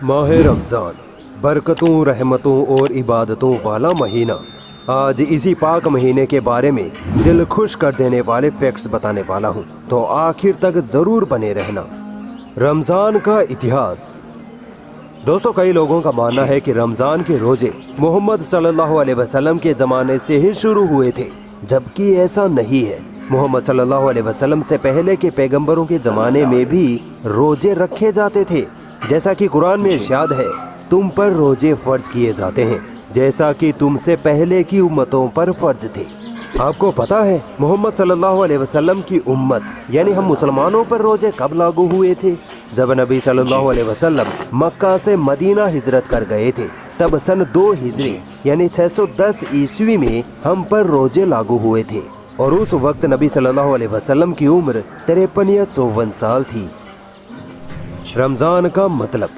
माह रमज़ान बरकतों, रहमतों और इबादतों वाला महीना। आज इसी पाक महीने के बारे में दिल खुश कर देने वाले फैक्ट्स बताने वाला हूँ, तो आखिर तक ज़रूर बने रहना। रमज़ान का इतिहास। दोस्तों, कई लोगों का मानना है कि रमज़ान के रोज़े मोहम्मद सल्लल्लाहु अलैहि वसल्लम के ज़माने से ही शुरू हुए थे, जबकि ऐसा नहीं है। मोहम्मद सल्लल्लाहु अलैहि वसल्लम से पहले के पैगंबरों के ज़माने में भी रोज़े रखे जाते थे। जैसा कि कुरान में इरशाद है, तुम पर रोजे फर्ज किए जाते हैं जैसा कि तुमसे पहले की उम्मतों पर फर्ज थे। आपको पता है मोहम्मद सल्लल्लाहु अलैहि वसल्लम की उम्मत यानी हम मुसलमानों पर रोजे कब लागू हुए थे? जब नबी सल्लल्लाहु अलैहि वसल्लम मक्का से मदीना हिजरत कर गए थे, तब सन 2 हिजरी यानी 610 ईस्वी में हम पर रोजे लागू हुए थे, और उस वक्त नबी सल्लल्लाहु अलैहि वसल्लम की उम्र 53 या 54 साल थी। रमज़ान का मतलब।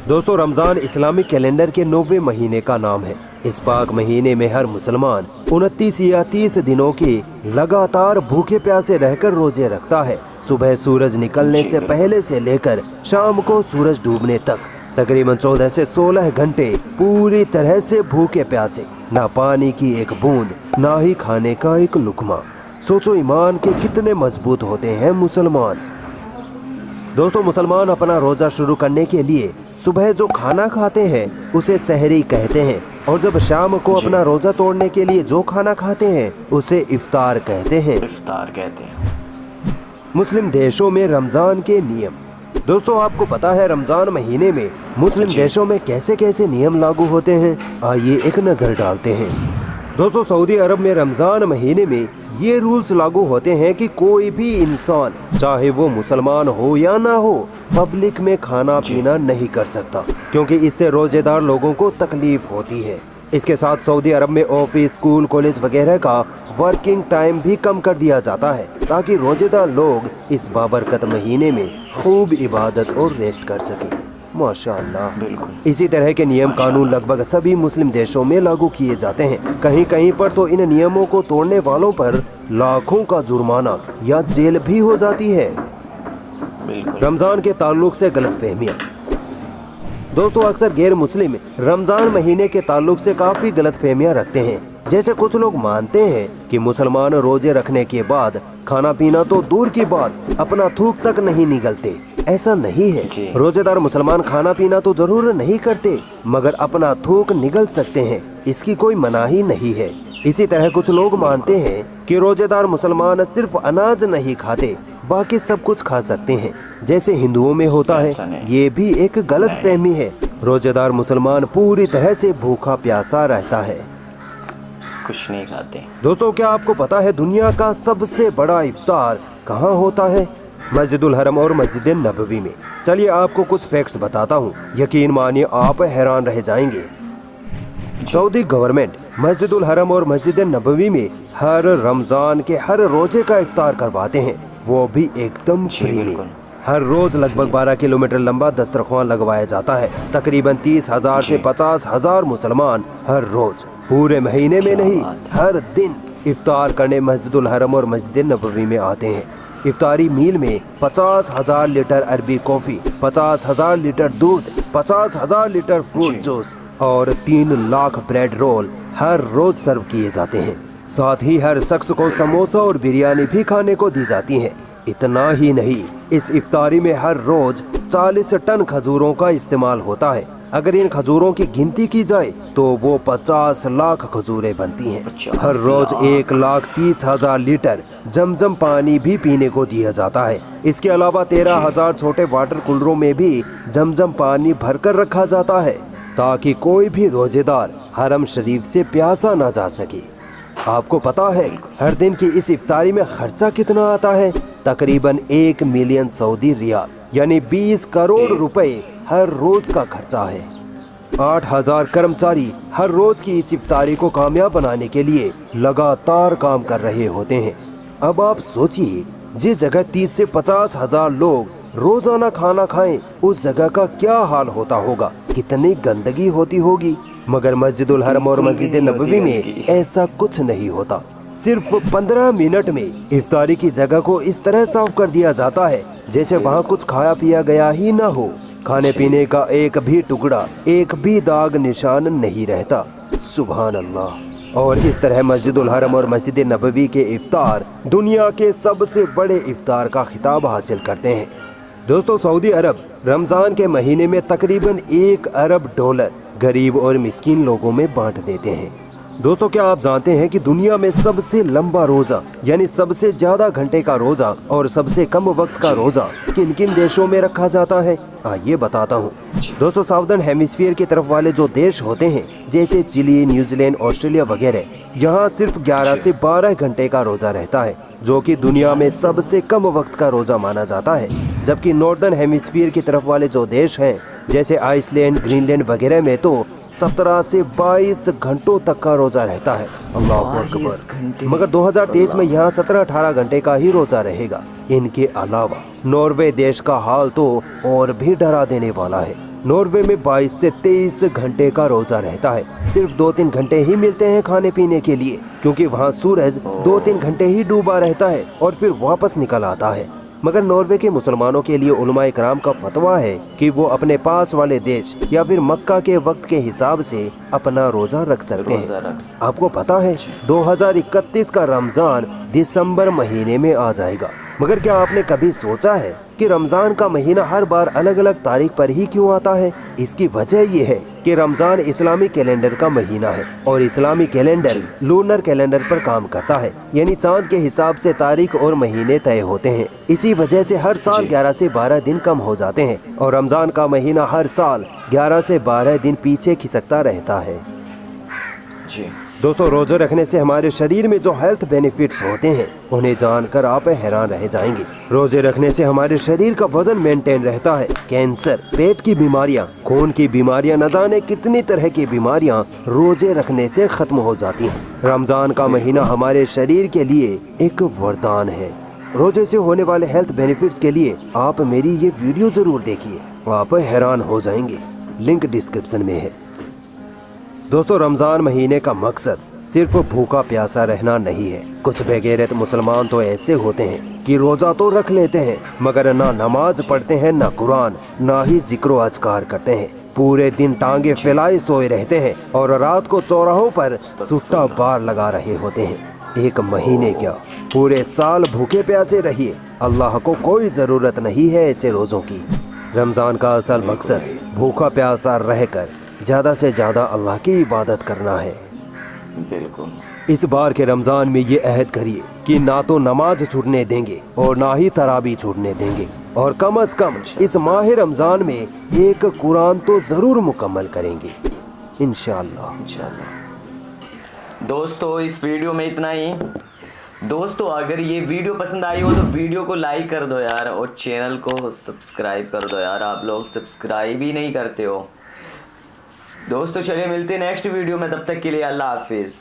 दोस्तों, रमज़ान इस्लामिक कैलेंडर के 9वें महीने का नाम है। इस पाक महीने में हर मुसलमान 29 या 30 दिनों के लगातार भूखे प्यासे रहकर रोजे रखता है। सुबह सूरज निकलने से पहले से लेकर शाम को सूरज डूबने तक तकरीबन 14 से 16 घंटे पूरी तरह से भूखे प्यासे, ना पानी की एक बूंद, ना ही खाने का एक लुकमा। सोचो ईमान के कितने मजबूत होते हैं मुसलमान। दोस्तों, मुसलमान अपना रोजा शुरू करने के लिए सुबह जो खाना खाते हैं उसे सहरी कहते हैं, और जब शाम को अपना रोजा तोड़ने के लिए जो खाना खाते हैं उसे इफ्तार कहते हैं। मुस्लिम देशों में रमजान के नियम। दोस्तों, आपको पता है रमजान महीने में मुस्लिम देशों में कैसे कैसे नियम लागू होते हैं? आइए एक नजर डालते हैं। दोस्तों, सऊदी अरब में रमजान महीने में ये रूल्स लागू होते हैं कि कोई भी इंसान, चाहे वो मुसलमान हो या ना हो, पब्लिक में खाना पीना नहीं कर सकता, क्योंकि इससे रोजेदार लोगों को तकलीफ होती है। इसके साथ सऊदी अरब में ऑफिस, स्कूल, कॉलेज वगैरह का वर्किंग टाइम भी कम कर दिया जाता है, ताकि रोजेदार लोग इस बाबरकत महीने में खूब इबादत और रेस्ट कर सकें। माशाअल्लाह। इसी तरह के नियम कानून लगभग सभी मुस्लिम देशों में लागू किए जाते हैं। कहीं कहीं पर तो इन नियमों को तोड़ने वालों पर लाखों का जुर्माना या जेल भी हो जाती है। रमजान के ताल्लुक से गलतफहमियां। दोस्तों, अक्सर गैर मुस्लिम रमजान महीने के ताल्लुक से काफी गलतफहमियां रखते हैं। जैसे कुछ लोग मानते हैं कि मुसलमान रोजे रखने के बाद खाना पीना तो दूर की बात, अपना थूक तक नहीं निगलते। ऐसा नहीं है। रोजेदार मुसलमान खाना पीना तो जरूर नहीं करते, मगर अपना थूक निगल सकते हैं, इसकी कोई मनाही नहीं है। इसी तरह कुछ लोग मानते हैं कि रोजेदार मुसलमान सिर्फ अनाज नहीं खाते, बाकी सब कुछ खा सकते हैं, जैसे हिंदुओं में होता है। ये भी एक गलत फहमी है। रोजेदार मुसलमान पूरी तरह से भूखा प्यासा रहता है, कुछ नहीं खाते। दोस्तों, क्या आपको पता है दुनिया का सबसे बड़ा इफ्तार कहाँ होता है? मस्जिदुल हरम और मस्जिद नबवी में। चलिए आपको कुछ फैक्ट्स बताता हूँ, यकीन मानिए आप हैरान रह जाएंगे। सऊदी गवर्नमेंट मस्जिदुल हरम और मस्जिद नबवी में हर रमजान के हर रोजे का इफ्तार करवाते हैं, वो भी एकदम फ्री में। हर रोज लगभग 12 किलोमीटर लंबा दस्तरख्वान लगवाया जाता है। तकरीबन 30,000 से 50,000 मुसलमान हर रोज, पूरे महीने में नहीं, हर दिन इफ्तार करने मस्जिदुल हरम और मस्जिद नबवी में आते हैं। इफ्तारी मील में 50,000 लीटर अरबी कॉफी, 50,000 लीटर दूध, 50,000 लीटर फ्रूट जूस और 3 लाख ब्रेड रोल हर रोज सर्व किए जाते हैं। साथ ही हर शख्स को समोसा और बिरयानी भी खाने को दी जाती है। इतना ही नहीं, इस इफ्तारी में हर रोज 40 टन खजूरों का इस्तेमाल होता है। अगर इन खजूरों की गिनती की जाए तो वो 50 लाख खजूरें बनती हैं। हर रोज 1,30,000 लीटर जमजम पानी भी पीने को दिया जाता है। इसके अलावा 13,000 छोटे वाटर कूलरों में भी जमजम पानी भरकर रखा जाता है, ताकि कोई भी रोजेदार हरम शरीफ से प्यासा ना जा सके। आपको पता है हर दिन की इस इफ्तारी में खर्चा कितना आता है? तकरीबन 1 मिलियन सऊदी रियाल यानी 20 करोड़ रुपए हर रोज का खर्चा है। 8,000 कर्मचारी हर रोज की इस इफ्तारी को कामयाब बनाने के लिए लगातार काम कर रहे होते हैं। अब आप सोचिए, जिस जगह 30 से 50,000 लोग रोजाना खाना खाएं, उस जगह का क्या हाल होता होगा, कितनी गंदगी होती होगी। मगर मस्जिदुल हरम और मस्जिद नबवी में ऐसा कुछ नहीं होता। सिर्फ 15 मिनट में इफ्तारी की जगह को इस तरह साफ कर दिया जाता है जैसे वहाँ कुछ खाया पिया गया ही ना हो। खाने पीने का एक भी टुकड़ा, एक भी दाग निशान नहीं रहता। सुभान अल्लाह। और इस तरह मस्जिदुल हरम और मस्जिद नबवी के इफ्तार दुनिया के सबसे बड़े इफ्तार का खिताब हासिल करते हैं। दोस्तों, सऊदी अरब रमज़ान के महीने में तकरीबन $1 अरब गरीब और मिस्कीन लोगों में बांट देते हैं। दोस्तों, क्या आप जानते हैं कि दुनिया में सबसे लंबा रोजा यानी सबसे ज्यादा घंटे का रोजा और सबसे कम वक्त का रोजा किन किन देशों में रखा जाता है? आइए बताता हूँ। दोस्तों, साउदर्न हेमिस्फीयर की तरफ वाले जो देश होते हैं जैसे चिली, न्यूजीलैंड, ऑस्ट्रेलिया वगैरह, यहाँ सिर्फ 11 से 12 घंटे का रोजा रहता है, जो कि दुनिया में सबसे कम वक्त का रोजा माना जाता है। जबकि नॉर्दर्न हेमिस्फीयर की तरफ वाले जो देश हैं जैसे आइसलैंड, ग्रीनलैंड वगैरह में तो 17 से 22 घंटों तक का रोजा रहता है। अल्लाह अकबर। मगर 2023 में यहाँ 17-18 घंटे का ही रोजा रहेगा। इनके अलावा नॉर्वे देश का हाल तो और भी डरा देने वाला है। नॉर्वे में 22 से 23 घंटे का रोजा रहता है। सिर्फ 2-3 घंटे ही मिलते हैं खाने पीने के लिए, क्योंकि वहाँ सूरज 2-3 घंटे ही डूबा रहता है और फिर वापस निकल आता है। मगर नॉर्वे के मुसलमानों के लिए उलमाए कराम का फतवा है कि वो अपने पास वाले देश या फिर मक्का के वक्त के हिसाब से अपना रोजा रख सकते हैं। आपको पता है 2031 का रमजान दिसंबर महीने में आ जाएगा। मगर क्या आपने कभी सोचा है कि रमजान का महीना हर बार अलग अलग तारीख पर ही क्यों आता है? इसकी वजह ये है कि रमजान इस्लामी कैलेंडर का महीना है और इस्लामी कैलेंडर लूनर कैलेंडर पर काम करता है, यानी चांद के हिसाब से तारीख और महीने तय होते हैं। इसी वजह से हर साल 11 से 12 दिन कम हो जाते हैं और रमजान का महीना हर साल 11 से 12 दिन पीछे खिसकता रहता है। दोस्तों, रोजे रखने से हमारे शरीर में जो हेल्थ बेनिफिट्स होते हैं उन्हें जानकर आप हैरान रह जाएंगे। रोजे रखने से हमारे शरीर का वजन मेंटेन रहता है। कैंसर, पेट की बीमारियां, खून की बीमारियां, न जाने कितनी तरह की बीमारियां रोजे रखने से खत्म हो जाती हैं। रमजान का महीना हमारे शरीर के लिए एक वरदान है। रोजे से होने वाले हेल्थ बेनिफिट्स के लिए आप मेरी ये वीडियो जरूर देखिए, आप हैरान हो जाएंगे। लिंक डिस्क्रिप्शन में है। दोस्तों, रमजान महीने का मकसद सिर्फ भूखा प्यासा रहना नहीं है। कुछ बेगैरत मुसलमान तो ऐसे होते हैं कि रोजा तो रख लेते हैं मगर ना नमाज पढ़ते हैं, ना कुरान, ना ही जिक्र अज़कार करते हैं। पूरे दिन टांगे फैलाए सोए रहते हैं और रात को चौराहों पर सुट्टा बार लगा रहे होते हैं। एक महीने क्या, पूरे साल भूखे प्यासे रहिए, अल्लाह को कोई ज़रूरत नहीं है ऐसे रोज़ों की। रमज़ान का असल मकसद भूखा प्यासा रहकर ज़्यादा से ज़्यादा अल्लाह की इबादत करना है। बिल्कुल। इस बार के रमज़ान में ये अहद करिए कि ना तो नमाज छूटने देंगे और ना ही तरावी छूटने देंगे, और कम से कम इस माह रमज़ान में एक कुरान तो ज़रूर मुकम्मल करेंगे इंशाअल्लाह। दोस्तों, इस वीडियो में इतना ही। दोस्तों, अगर ये वीडियो पसंद आई हो तो वीडियो को लाइक कर दो यार, और चैनल को सब्सक्राइब कर दो यार। आप लोग सब्सक्राइब ही नहीं करते हो। दोस्तों, चलिए मिलते हैं नेक्स्ट वीडियो में, तब तक के लिए अल्लाह हाफिज़।